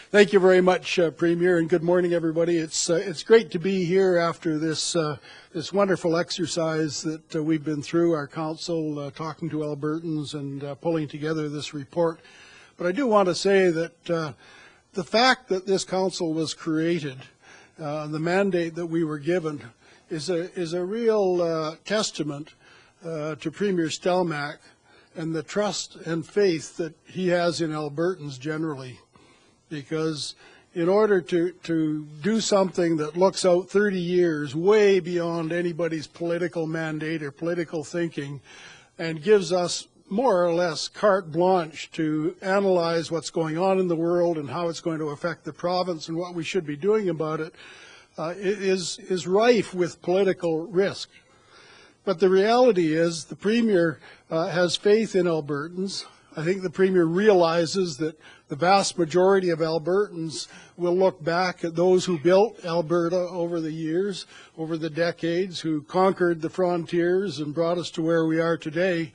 Thank you very much, Premier, and good morning, everybody. It's great to be here after this wonderful exercise that we've been through, our council talking to Albertans and pulling together this report. But I do want to say that the fact that this council was created, the mandate that we were given, is a real testament to Premier Stelmach and the trust and faith that he has in Albertans generally. Because in order to do something that looks out 30 years, way beyond anybody's political mandate or political thinking, and gives us more or less carte blanche to analyze what's going on in the world and how it's going to affect the province and what we should be doing about it, is rife with political risk. But the reality is the Premier has faith in Albertans. I think the Premier realizes that the vast majority of Albertans will look back at those who built Alberta over the years, over the decades, who conquered the frontiers and brought us to where we are today.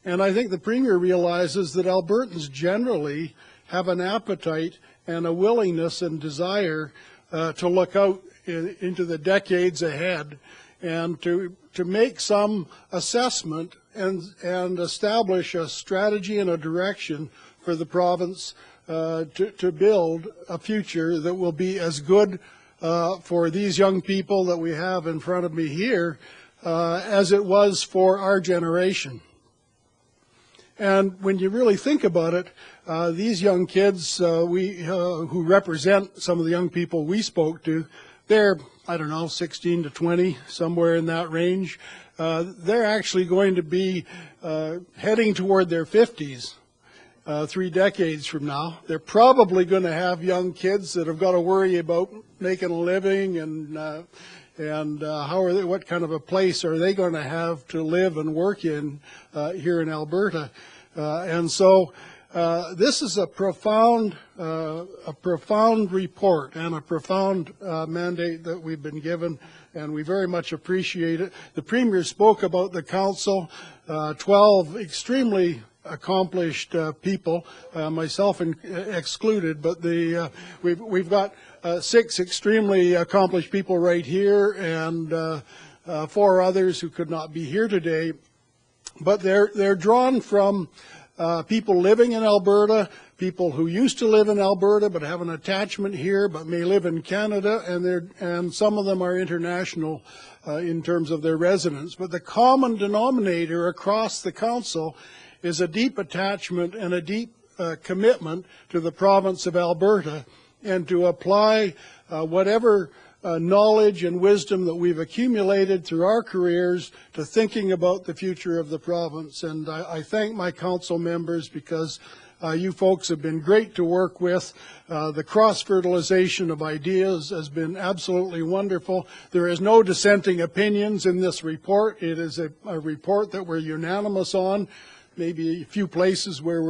And I think the Premier realizes that Albertans generally have an appetite and a willingness and desire to look out into the decades ahead and to make some assessment and establish a strategy and a direction for the province to build a future that will be as good for these young people that we have in front of me here as it was for our generation. And when you really think about it, these young kids who represent some of the young people we spoke to, they're, I don't know, 16 to 20, somewhere in that range. They're actually going to be heading toward their 50s 3 decades from now. They're probably going to have young kids that have got to worry about making a living and what kind of a place are they going to have to live and work in here in Alberta. And so this is a profound report and a profound mandate that we've been given, and we very much appreciate it. The Premier spoke about the council, 12 extremely accomplished people, myself excluded, but we've got 6 extremely accomplished people right here and 4 others who could not be here today. But they're drawn from people living in Alberta, people who used to live in Alberta but have an attachment here but may live in Canada, and some of them are international in terms of their residence. But the common denominator across the council is a deep attachment and a deep commitment to the province of Alberta and to apply whatever knowledge and wisdom that we've accumulated through our careers to thinking about the future of the province. And I thank my council members because you folks have been great to work with. The cross-fertilization of ideas has been absolutely wonderful. There is no dissenting opinions in this report. It is a report that we're unanimous on. Maybe a few places where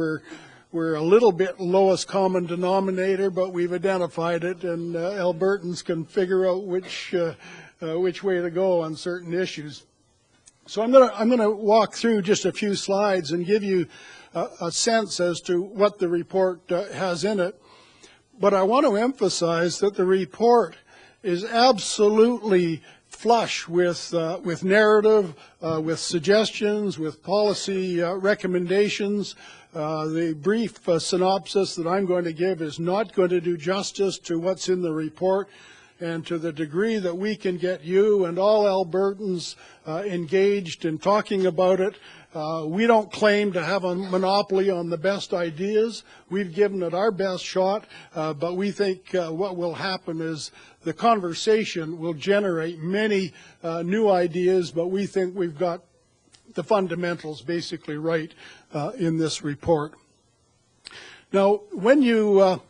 we're a little bit lowest common denominator, but we've identified it, and Albertans can figure out which way to go on certain issues. So I'm gonna walk through just a few slides and give you a sense as to what the report has in it. But I want to emphasize that the report is absolutely flush with narrative, with suggestions, with policy recommendations. The brief synopsis that I'm going to give is not going to do justice to what's in the report, and to the degree that we can get you and all Albertans engaged in talking about it. We don't claim to have a monopoly on the best ideas. We've given it our best shot, but we think what will happen is the conversation will generate many new ideas, but we think we've got the fundamentals basically right in this report. Now, when you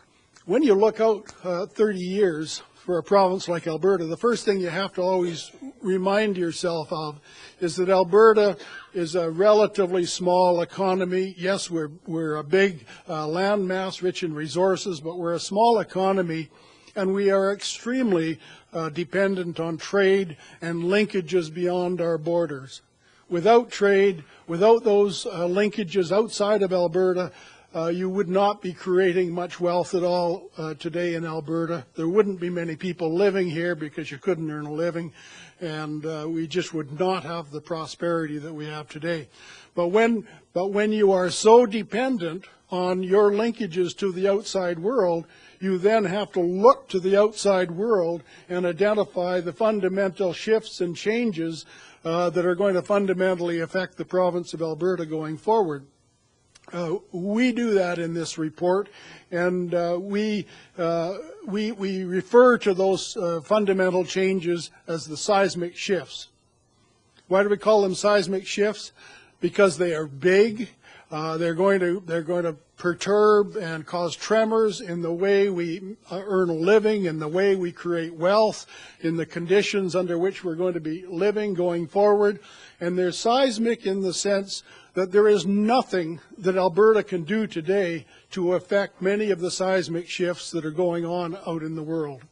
look out 30 years for a province like Alberta, the first thing you have to always remind yourself of is that Alberta is a relatively small economy. Yes, we're a big land mass rich in resources, but we're a small economy, and we are extremely dependent on trade and linkages beyond our borders. Without trade, without those linkages outside of Alberta, you would not be creating much wealth at all today in Alberta. There wouldn't be many people living here because you couldn't earn a living, and we just would not have the prosperity that we have today. But when you are so dependent on your linkages to the outside world, you then have to look to the outside world and identify the fundamental shifts and changes that are going to fundamentally affect the province of Alberta going forward. We do that in this report, and we refer to those fundamental changes as the seismic shifts. Why do we call them seismic shifts? Because they are big. They're going to perturb and cause tremors in the way we earn a living, in the way we create wealth, in the conditions under which we're going to be living going forward. And they're seismic in the sense that there is nothing that Alberta can do today to affect many of the seismic shifts that are going on out in the world.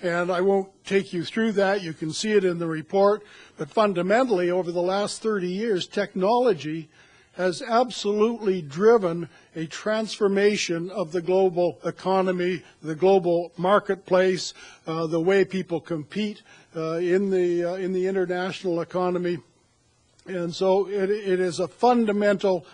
And I won't take you through that. You can see it in the report. But fundamentally, over the last 30 years, technology has absolutely driven a transformation of the global economy, the global marketplace, the way people compete in the international economy. And so it is a fundamental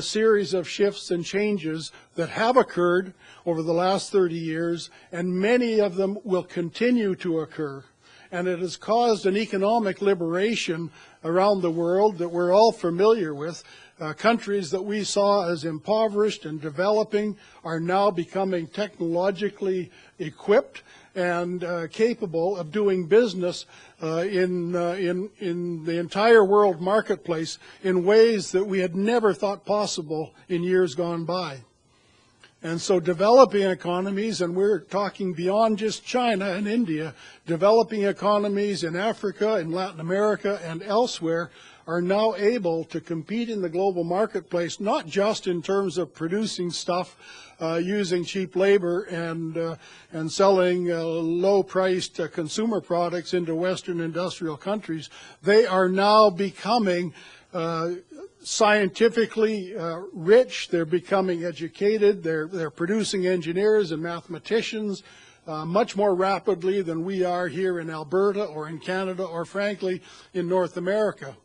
series of shifts and changes that have occurred over the last 30 years, and many of them will continue to occur. And it has caused an economic liberation around the world that we're all familiar with. Countries that we saw as impoverished and developing are now becoming technologically equipped and capable of doing business in the entire world marketplace in ways that we had never thought possible in years gone by. And so developing economies, and we're talking beyond just China and India, developing economies in Africa, in Latin America, and elsewhere are now able to compete in the global marketplace, not just in terms of producing stuff using cheap labor and selling low-priced consumer products into Western industrial countries. They are now becoming scientifically rich. They're becoming educated. They're producing engineers and mathematicians much more rapidly than we are here in Alberta or in Canada or, frankly, in North America.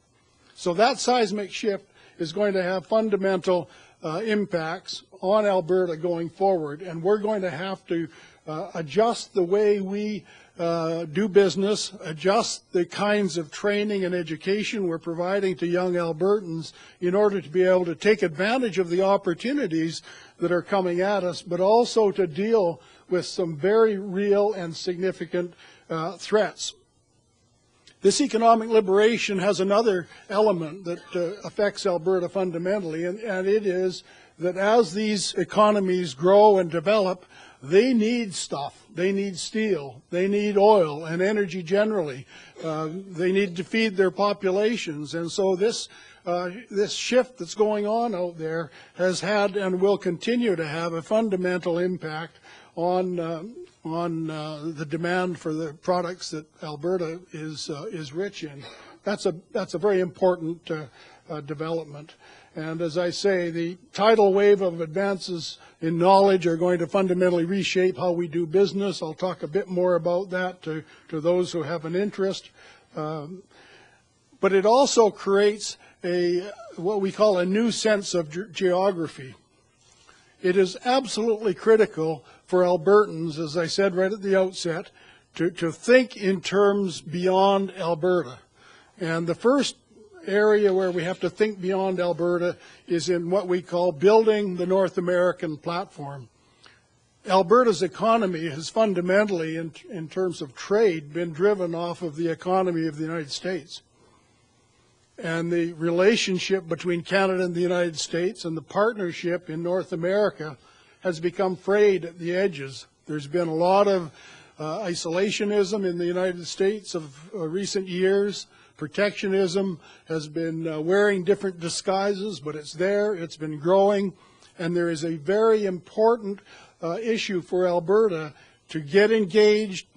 So that seismic shift is going to have fundamental impacts on Alberta going forward, and we're going to have to adjust the way we do business, adjust the kinds of training and education we're providing to young Albertans in order to be able to take advantage of the opportunities that are coming at us, but also to deal with some very real and significant threats. This economic liberation has another element that affects Alberta fundamentally, and it is that as these economies grow and develop, they need stuff. They need steel. They need oil and energy generally. They need to feed their populations. And so this shift that's going on out there has had and will continue to have a fundamental impact on the demand for the products that Alberta is rich in. That's a very important development. And as I say, the tidal wave of advances in knowledge are going to fundamentally reshape how we do business. I'll talk a bit more about that to those who have an interest. But it also creates what we call a new sense of geography. It is absolutely critical for Albertans, as I said right at the outset, to think in terms beyond Alberta. And the first area where we have to think beyond Alberta is in what we call building the North American platform. Alberta's economy has fundamentally, in terms of trade, been driven off of the economy of the United States. And the relationship between Canada and the United States and the partnership in North America has become frayed at the edges. There's been a lot of isolationism in the United States of recent years. Protectionism has been wearing different disguises, but it's there, it's been growing, and there is a very important issue for Alberta to get engaged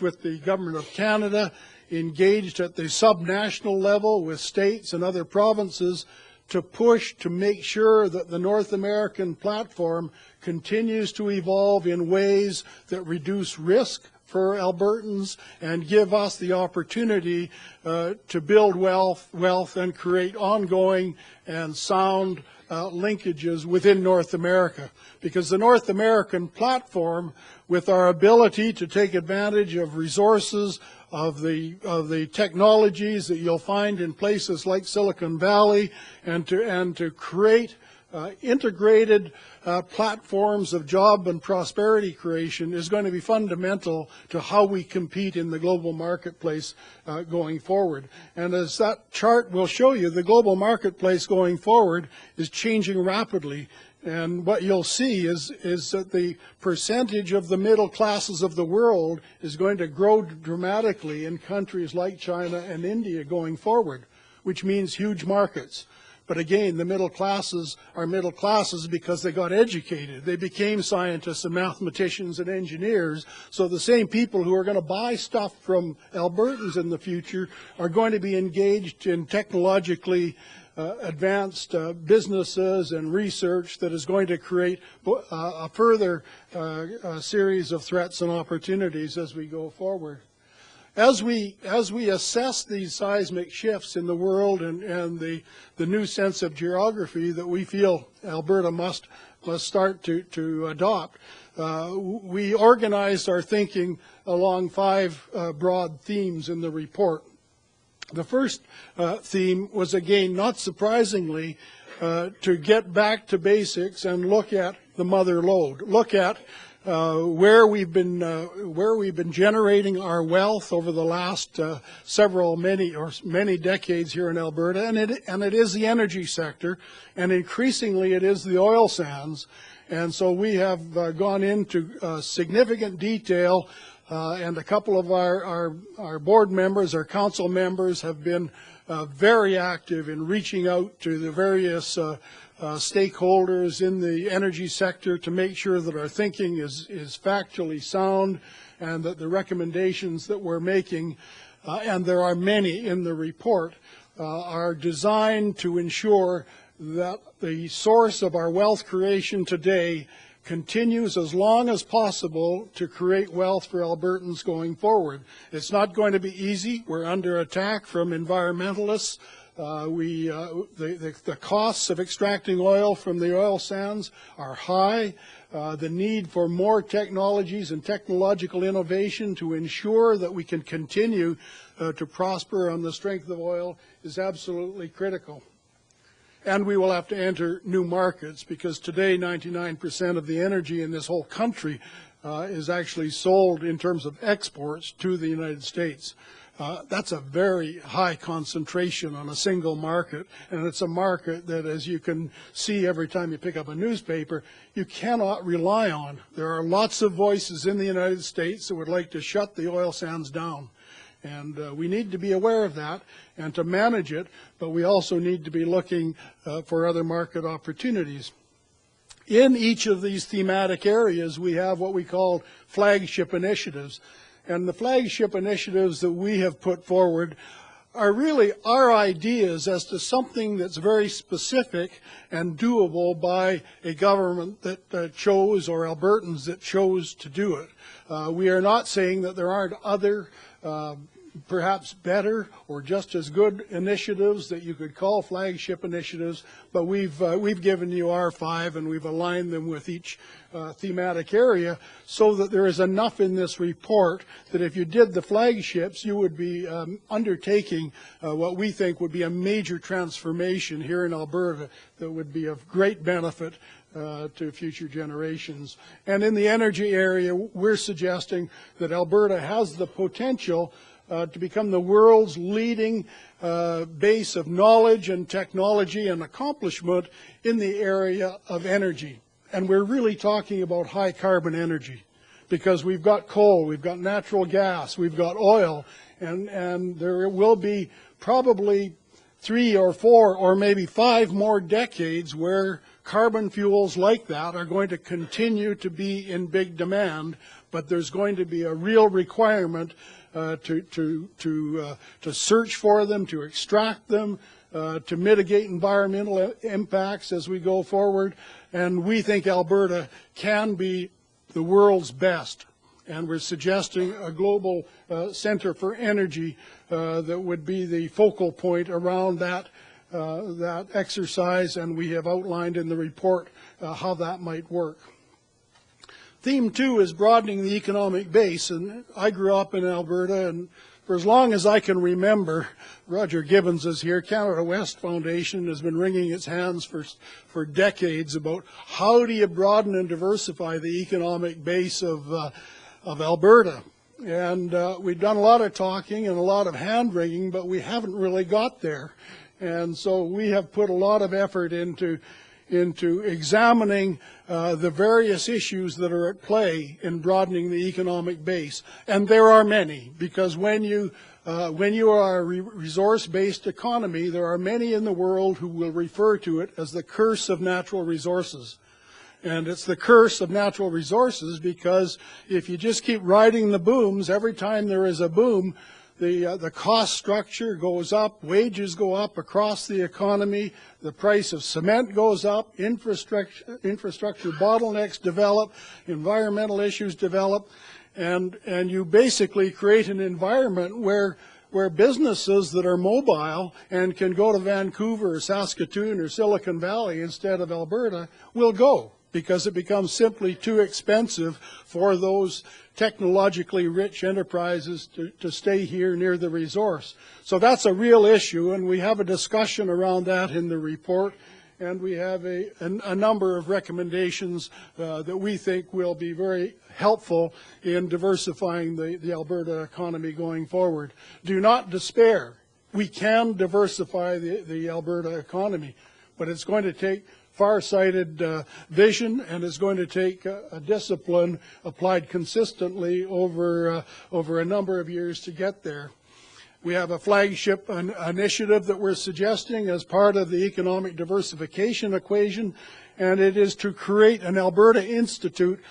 with the Government of Canada, engaged at the subnational level with states and other provinces to push to make sure that the North American platform continues to evolve in ways that reduce risk for Albertans and give us the opportunity to build wealth and create ongoing and sound linkages within North America. Because the North American platform, with our ability to take advantage of resources, of the technologies that you'll find in places like Silicon Valley, and to create integrated platforms of job and prosperity creation, is going to be fundamental to how we compete in the global marketplace going forward. And as that chart will show you, the global marketplace going forward is changing rapidly. And what you'll see is that the percentage of the middle classes of the world is going to grow dramatically in countries like China and India going forward, which means huge markets. But again, the middle classes are middle classes because they got educated. They became scientists and mathematicians and engineers. So the same people who are going to buy stuff from Albertans in the future are going to be engaged in technologically advanced businesses and research that is going to create a further series of threats and opportunities as we go forward. As we assess these seismic shifts in the world and the new sense of geography that we feel Alberta must start to adopt, we organized our thinking along 5 broad themes in the report. The first theme was, again, not surprisingly, to get back to basics and look at the mother lode, look at where we've been generating our wealth over the last many decades here in Alberta, and it is the energy sector, and increasingly it is the oil sands. And so we have gone into significant detail, and a couple of our board members, our council members, have been very active in reaching out to the various stakeholders in the energy sector to make sure that our thinking is factually sound, and that the recommendations that we're making, and there are many in the report, are designed to ensure that the source of our wealth creation today continues as long as possible to create wealth for Albertans going forward. It's not going to be easy. We're under attack from environmentalists. The costs of extracting oil from the oil sands are high. The need for more technologies and technological innovation to ensure that we can continue to prosper on the strength of oil is absolutely critical. And we will have to enter new markets, because today 99% of the energy in this whole country is actually sold in terms of exports to the United States. That's a very high concentration on a single market, and it's a market that, as you can see every time you pick up a newspaper, you cannot rely on. There are lots of voices in the United States that would like to shut the oil sands down. And we need to be aware of that and to manage it, but we also need to be looking for other market opportunities. In each of these thematic areas, we have what we call flagship initiatives. And the flagship initiatives that we have put forward are really our ideas as to something that's very specific and doable by a government that chose, or Albertans that chose to do it. We are not saying that there aren't other perhaps better or just as good initiatives that you could call flagship initiatives, but we've given you our 5, and we've aligned them with each thematic area, so that there is enough in this report that if you did the flagships, you would be undertaking what we think would be a major transformation here in Alberta that would be of great benefit to future generations. And in the energy area, we're suggesting that Alberta has the potential to become the world's leading base of knowledge and technology and accomplishment in the area of energy. And we're really talking about high carbon energy, because we've got coal, we've got natural gas, we've got oil, and there will be probably 3 or 4 or maybe 5 more decades where carbon fuels like that are going to continue to be in big demand, but there's going to be a real requirement to search for them, to extract them, to mitigate environmental impacts as we go forward. And we think Alberta can be the world's best. And we're suggesting a global center for energy that would be the focal point around that exercise, and we have outlined in the report how that might work. Theme 2 is broadening the economic base, and I grew up in Alberta, and for as long as I can remember, Roger Gibbons is here, Canada West Foundation has been wringing its hands for decades about how do you broaden and diversify the economic base of Alberta. And we've done a lot of talking and a lot of hand-wringing, but we haven't really got there. And so we have put a lot of effort into examining the various issues that are at play in broadening the economic base. And there are many, because when you are a resource-based economy, there are many in the world who will refer to it as the curse of natural resources. And it's the curse of natural resources because if you just keep riding the booms, every time there is a boom, the cost structure goes up, wages go up across the economy, the price of cement goes up, infrastructure bottlenecks develop, environmental issues develop, and you basically create an environment where businesses that are mobile and can go to Vancouver or Saskatoon or Silicon Valley instead of Alberta will go, because it becomes simply too expensive for those technologically rich enterprises to stay here near the resource. So that's a real issue, and we have a discussion around that in the report, and we have a number of recommendations that we think will be very helpful in diversifying the Alberta economy going forward. Do not despair. We can diversify the Alberta economy, but it's going to take far-sighted vision, and is going to take a discipline applied consistently over a number of years to get there. We have a flagship initiative that we're suggesting as part of the economic diversification equation, and it is to create an Alberta Institute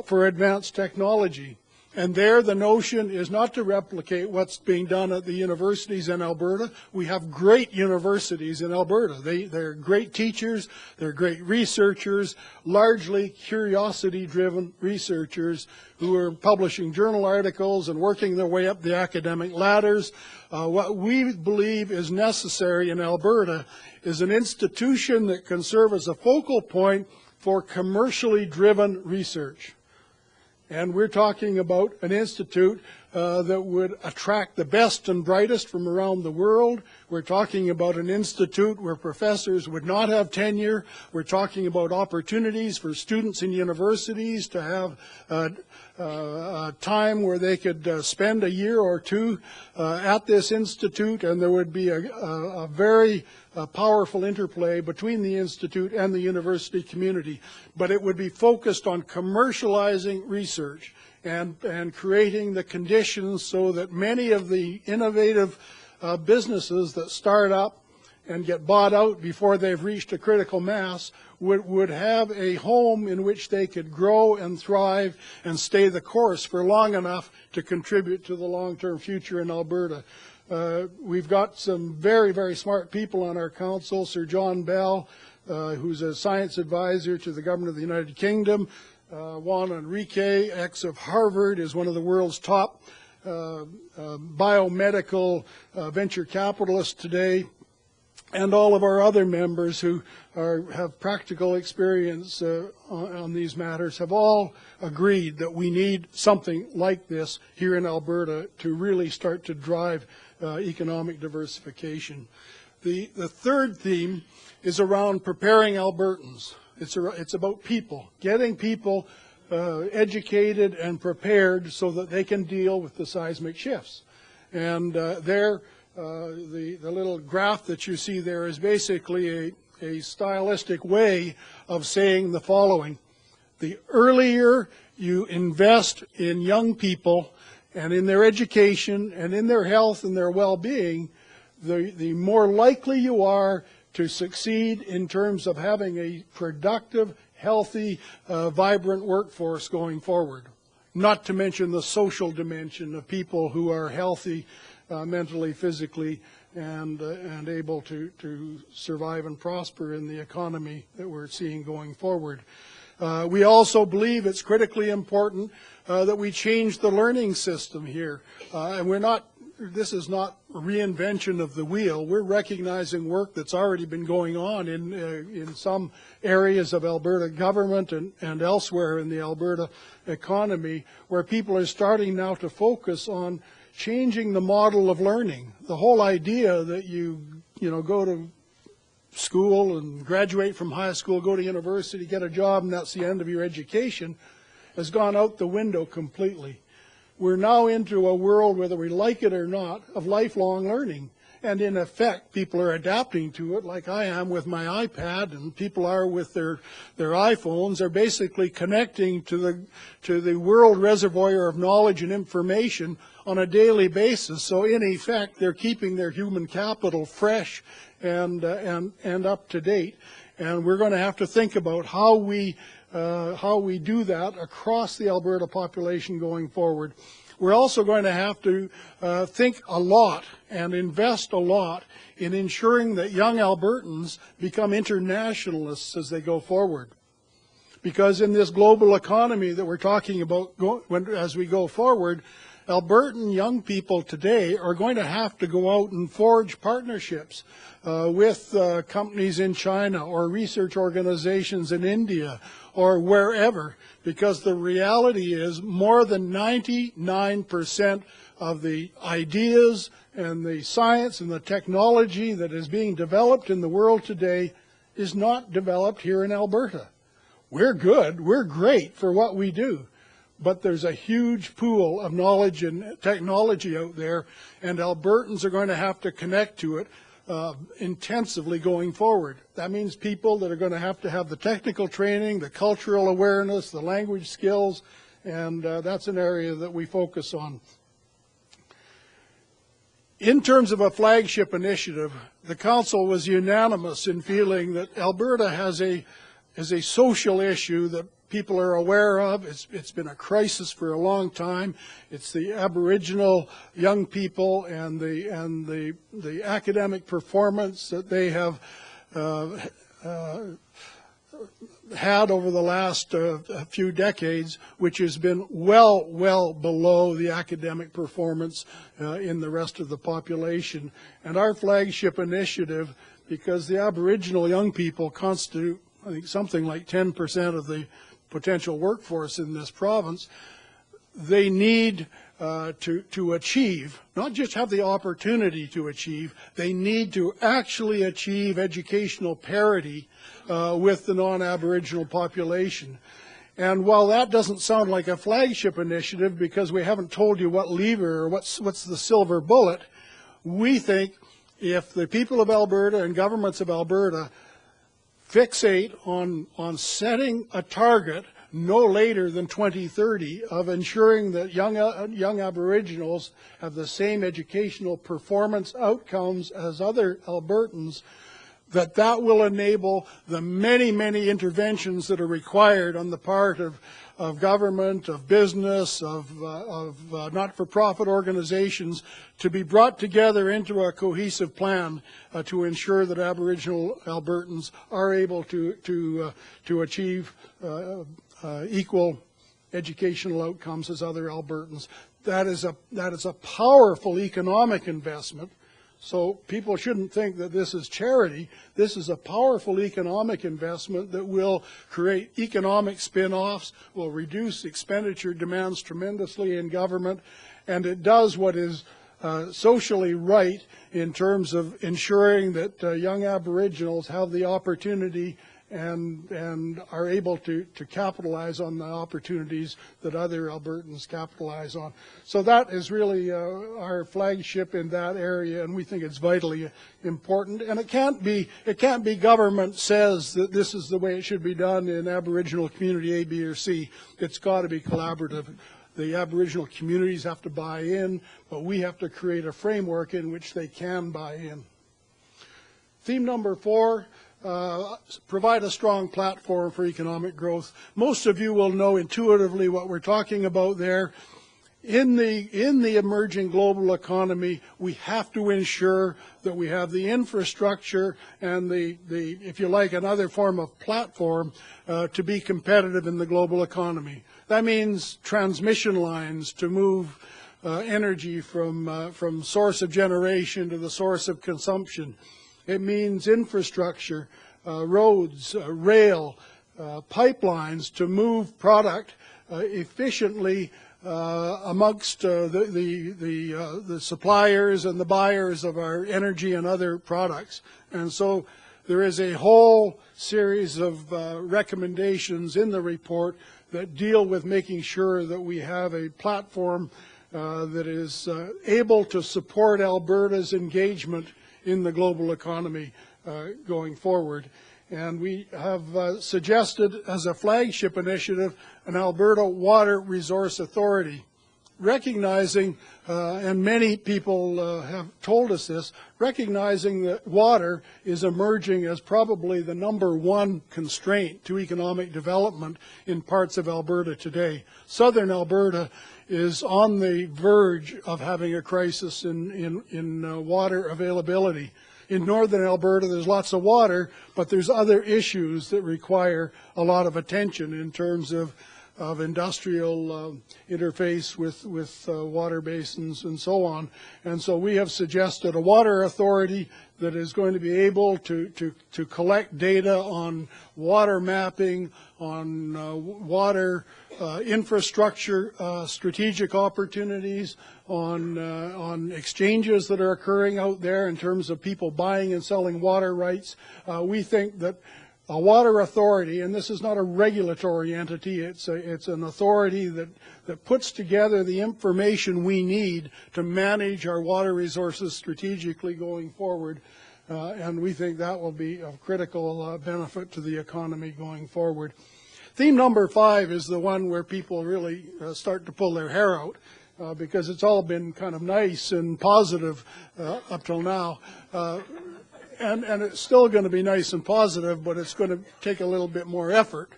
for Advanced Technology. And there the notion is not to replicate what's being done at the universities in Alberta. We have great universities in Alberta. They're great teachers, they're great researchers, largely curiosity-driven researchers who are publishing journal articles and working their way up the academic ladders. What we believe is necessary in Alberta is an institution that can serve as a focal point for commercially driven research. And we're talking about an institute that would attract the best and brightest from around the world. We're talking about an institute where professors would not have tenure. We're talking about opportunities for students in universities to have a time where they could spend a year or two at this institute, and there would be a very powerful interplay between the institute and the university community. But it would be focused on commercializing research and creating the conditions so that many of the innovative businesses that start up and get bought out before they've reached a critical mass would have a home in which they could grow and thrive and stay the course for long enough to contribute to the long-term future in Alberta. We've got some very, very smart people on our council. Sir John Bell, who's a science advisor to the government of the United Kingdom. Juan Enrique, ex of Harvard, is one of the world's top biomedical venture capitalists today. And all of our other members who have practical experience on these matters have all agreed that we need something like this here in Alberta to really start to drive economic diversification. The third theme is around preparing Albertans. It's about people, getting people educated and prepared so that they can deal with the seismic shifts. And the little graph that you see there is basically a stylistic way of saying the following. The earlier you invest in young people and in their education and in their health and their well-being, the more likely you are to succeed in terms of having a productive, healthy, vibrant workforce going forward. Not to mention the social dimension of people who are healthy mentally, physically, and able to survive and prosper in the economy that we're seeing going forward. We also believe it's critically important that we change the learning system here. And this is not a reinvention of the wheel. We're recognizing work that's already been going on in some areas of Alberta government and elsewhere in the Alberta economy, where people are starting now to focus on changing the model of learning. The whole idea that you go to school and graduate from high school, go to university, get a job, and that's the end of your education, has gone out the window completely. We're now into a world, whether we like it or not, of lifelong learning. And in effect, people are adapting to it, like I am with my iPad, and people are with their iPhones. They're basically connecting to the world reservoir of knowledge and information on a daily basis. So in effect, they're keeping their human capital fresh and up to date. And we're going to have to think about how we do that across the Alberta population going forward. We're also going to have to think a lot and invest a lot in ensuring that young Albertans become internationalists as they go forward. Because in this global economy that we're talking about as we go forward, Albertan young people today are going to have to go out and forge partnerships with companies in China or research organizations in India or wherever, because the reality is more than 99% of the ideas and the science and the technology that is being developed in the world today is not developed here in Alberta. We're good, we're great for what we do, but there's a huge pool of knowledge and technology out there, and Albertans are going to have to connect to it intensively going forward. That means people that are going to have the technical training, the cultural awareness, the language skills, and that's an area that we focus on. In terms of a flagship initiative, the Council was unanimous in feeling that Alberta has a social issue that people are aware of. It's been a crisis for a long time. It's the Aboriginal young people and the academic performance that they have had over the last few decades, which has been well below the academic performance in the rest of the population. And our flagship initiative, because the Aboriginal young people constitute, I think, something like 10% of the potential workforce in this province, they need to achieve, not just have the opportunity to achieve, they need to actually achieve educational parity with the non-Aboriginal population. And while that doesn't sound like a flagship initiative because we haven't told you what lever or what's the silver bullet, we think if the people of Alberta and governments of Alberta fixate on setting a target no later than 2030 of ensuring that young Aboriginals have the same educational performance outcomes as other Albertans, that will enable the many interventions that are required on the part of government, of business, of not-for-profit organizations to be brought together into a cohesive plan to ensure that Aboriginal Albertans are able to achieve equal educational outcomes as other Albertans. That is a powerful economic investment. So people shouldn't think that this is charity. This is a powerful economic investment that will create economic spin-offs, will reduce expenditure demands tremendously in government, and it does what is socially right in terms of ensuring that young Aboriginals have the opportunity and are able to capitalize on the opportunities that other Albertans capitalize on. So that is really our flagship in that area, and we think it's vitally important. And it can't be government says that this is the way it should be done in Aboriginal community A, B, or C. It's got to be collaborative. The Aboriginal communities have to buy in, but we have to create a framework in which they can buy in. Theme number 4, provide a strong platform for economic growth. Most of you will know intuitively what we're talking about there. In the emerging global economy, we have to ensure that we have the infrastructure and the if you like, another form of platform to be competitive in the global economy. That means transmission lines to move energy from source of generation to the source of consumption. It means infrastructure, roads, rail, pipelines to move product efficiently amongst the suppliers and the buyers of our energy and other products. And so there is a whole series of recommendations in the report that deal with making sure that we have a platform that is able to support Alberta's engagement in the global economy going forward. And we have suggested as a flagship initiative an Alberta Water Resource Authority, recognizing, and many people have told us this, recognizing that water is emerging as probably the #1 constraint to economic development in parts of Alberta today. Southern Alberta is on the verge of having a crisis in water availability. In northern Alberta, there's lots of water, but there's other issues that require a lot of attention in terms of industrial interface with water basins and so on. And so we have suggested a water authority that is going to be able to collect data on water mapping, on water infrastructure strategic opportunities, on exchanges that are occurring out there in terms of people buying and selling water rights. We think that a water authority, and this is not a regulatory entity, it's an authority that puts together the information we need to manage our water resources strategically going forward. And we think that will be of critical benefit to the economy going forward. Theme number 5 is the one where people really start to pull their hair out because it's all been kind of nice and positive up till now. And it's still going to be nice and positive, but it's going to take a little bit more effort.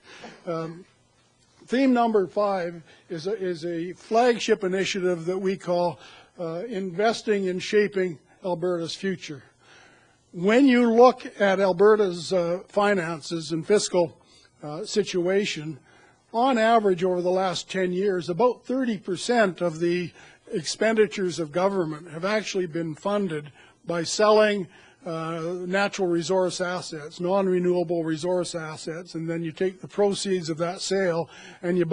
Theme number 5 is a flagship initiative that we call Investing in Shaping Alberta's Future. When you look at Alberta's finances and fiscal situation, on average over the last 10 years, about 30% of the expenditures of government have actually been funded by selling natural resource assets, non-renewable resource assets, and then you take the proceeds of that sale and you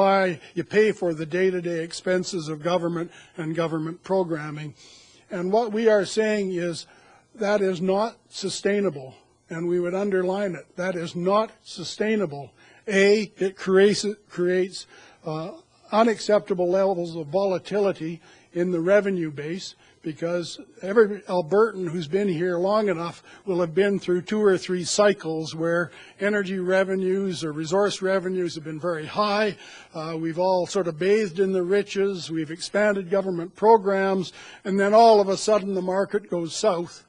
pay for the day-to-day expenses of government and government programming. And what we are saying is that is not sustainable, and we would underline it. That is not sustainable. It creates unacceptable levels of volatility in the revenue base, because every Albertan who's been here long enough will have been through 2 or 3 cycles where energy revenues or resource revenues have been very high. We've all sort of bathed in the riches. We've expanded government programs, and then all of a sudden the market goes south.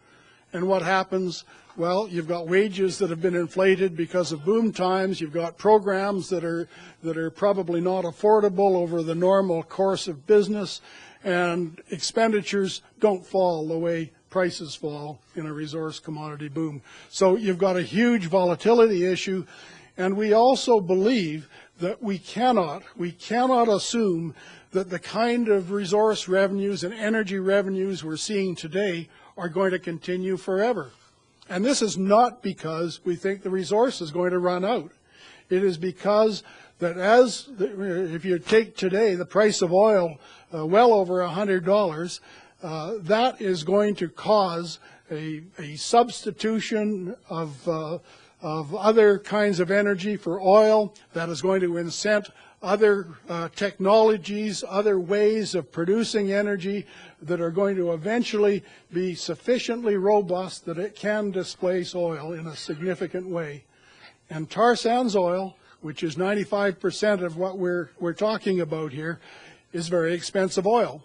And what happens? Well, you've got wages that have been inflated because of boom times. You've got programs that are probably not affordable over the normal course of business. And expenditures don't fall the way prices fall in a resource commodity boom. So you've got a huge volatility issue, and we also believe that we cannot assume that the kind of resource revenues and energy revenues we're seeing today are going to continue forever. And this is not because we think the resource is going to run out. It is because that if you take today the price of oil well over $100, that is going to cause a substitution of other kinds of energy for oil that is going to incent other technologies, other ways of producing energy that are going to eventually be sufficiently robust that it can displace oil in a significant way. And tar sands oil, which is 95% of what we're talking about here, is very expensive oil.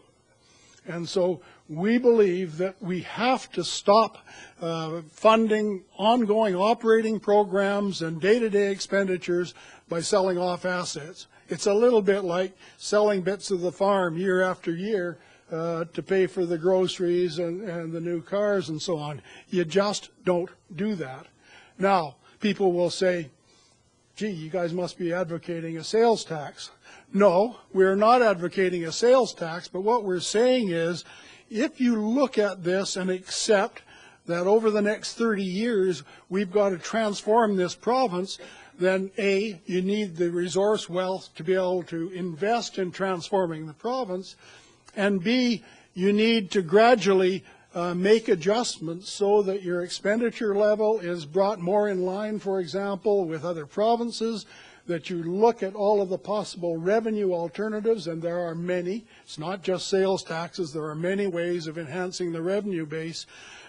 And so we believe that we have to stop funding ongoing operating programs and day-to-day expenditures by selling off assets. It's a little bit like selling bits of the farm year after year to pay for the groceries and the new cars and so on. You just don't do that. Now, people will say, gee, you guys must be advocating a sales tax. No, we're not advocating a sales tax, but what we're saying is, if you look at this and accept that over the next 30 years we've got to transform this province, then A, you need the resource wealth to be able to invest in transforming the province, and B, you need to gradually make adjustments so that your expenditure level is brought more in line, for example, with other provinces, that you look at all of the possible revenue alternatives, and there are many. It's not just sales taxes. There are many ways of enhancing the revenue base.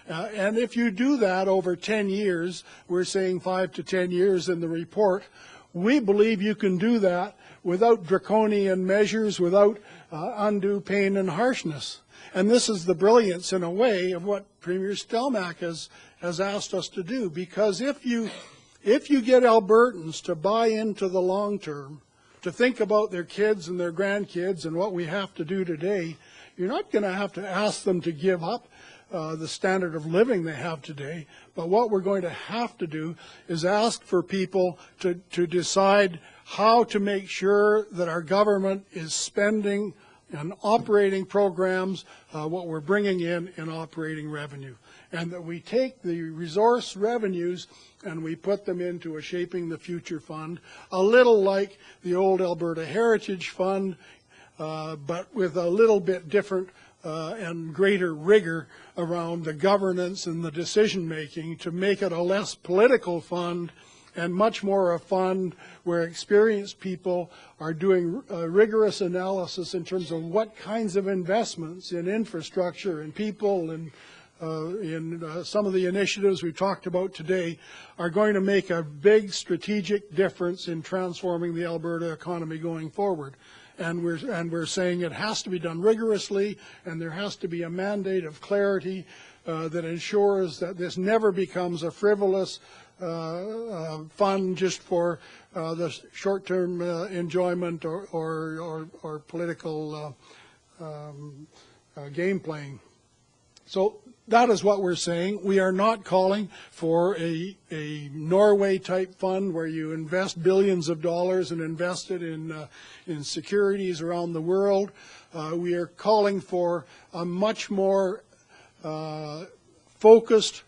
And if you do that over 10 years, we're saying 5 to 10 years in the report, we believe you can do that without draconian measures, without undue pain and harshness. And this is the brilliance, in a way, of what Premier Stelmach has asked us to do. Because if you get Albertans to buy into the long term, to think about their kids and their grandkids and what we have to do today, you're not going to have to ask them to give up the standard of living they have today. But what we're going to have to do is ask for people to decide how to make sure that our government is spending and operating programs what we're bringing in operating revenue. And that we take the resource revenues and we put them into a Shaping the Future fund, a little like the old Alberta Heritage Fund, but with a little bit different and greater rigor around the governance and the decision-making to make it a less political fund and much more a fund where experienced people are doing rigorous analysis in terms of what kinds of investments in infrastructure and people and in some of the initiatives we talked about today are going to make a big strategic difference in transforming the Alberta economy going forward. And we're saying it has to be done rigorously, and there has to be a mandate of clarity that ensures that this never becomes a frivolous fund just for the short-term enjoyment or political game playing. So that is what we're saying. We are not calling for a Norway-type fund where you invest billions of dollars and invest it in securities around the world. We are calling for a much more focused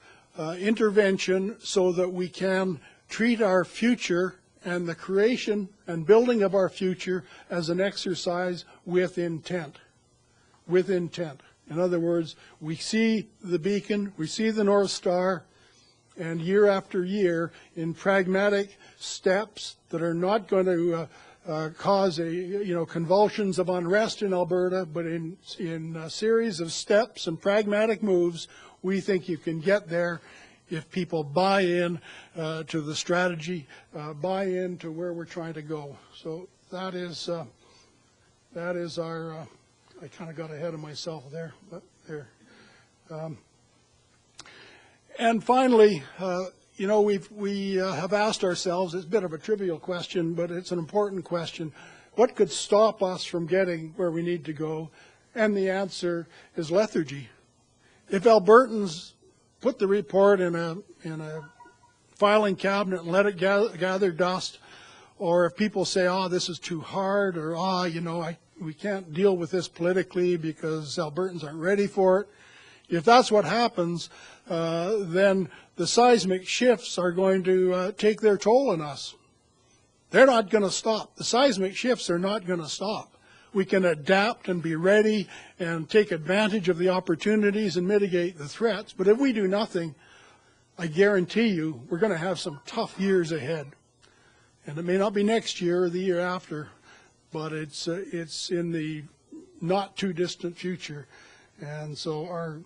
intervention so that we can treat our future and the creation and building of our future as an exercise with intent. With intent. In other words, we see the beacon, we see the North Star, and year after year, in pragmatic steps that are not going to cause convulsions of unrest in Alberta, but in a series of steps and pragmatic moves, we think you can get there if people buy in to the strategy, buy in to where we're trying to go. So that is our. I kind of got ahead of myself there, but there. And finally, we have asked ourselves, it's a bit of a trivial question, but it's an important question. What could stop us from getting where we need to go? And the answer is lethargy. If Albertans put the report in a filing cabinet and let it gather dust, or if people say, this is too hard, or, we can't deal with this politically because Albertans aren't ready for it. If that's what happens, then the seismic shifts are going to take their toll on us. They're not going to stop. The seismic shifts are not going to stop. We can adapt and be ready and take advantage of the opportunities and mitigate the threats. But if we do nothing, I guarantee you we're going to have some tough years ahead. And it may not be next year or the year after, but it's in the not too distant future. And so our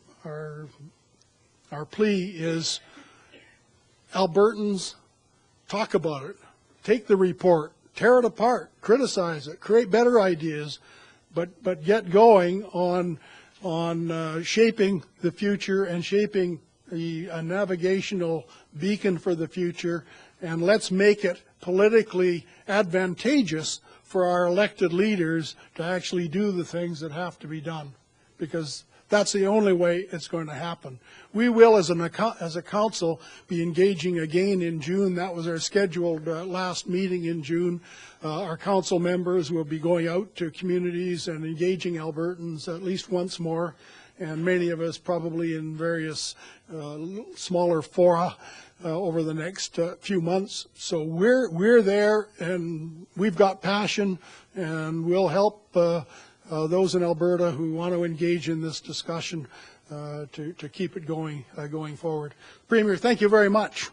plea is, Albertans, talk about it. Take the report, tear it apart, criticize it, create better ideas, but get going on shaping the future and shaping a navigational beacon for the future, and let's make it politically advantageous for our elected leaders to actually do the things that have to be done, because that's the only way it's going to happen. We will, as a council, be engaging again in June. That was our scheduled last meeting in June. Our council members will be going out to communities and engaging Albertans at least once more, and many of us probably in various smaller fora over the next few months. So we're there, and we've got passion, and we'll help those in Alberta who want to engage in this discussion to keep it going forward. Premier, thank you very much.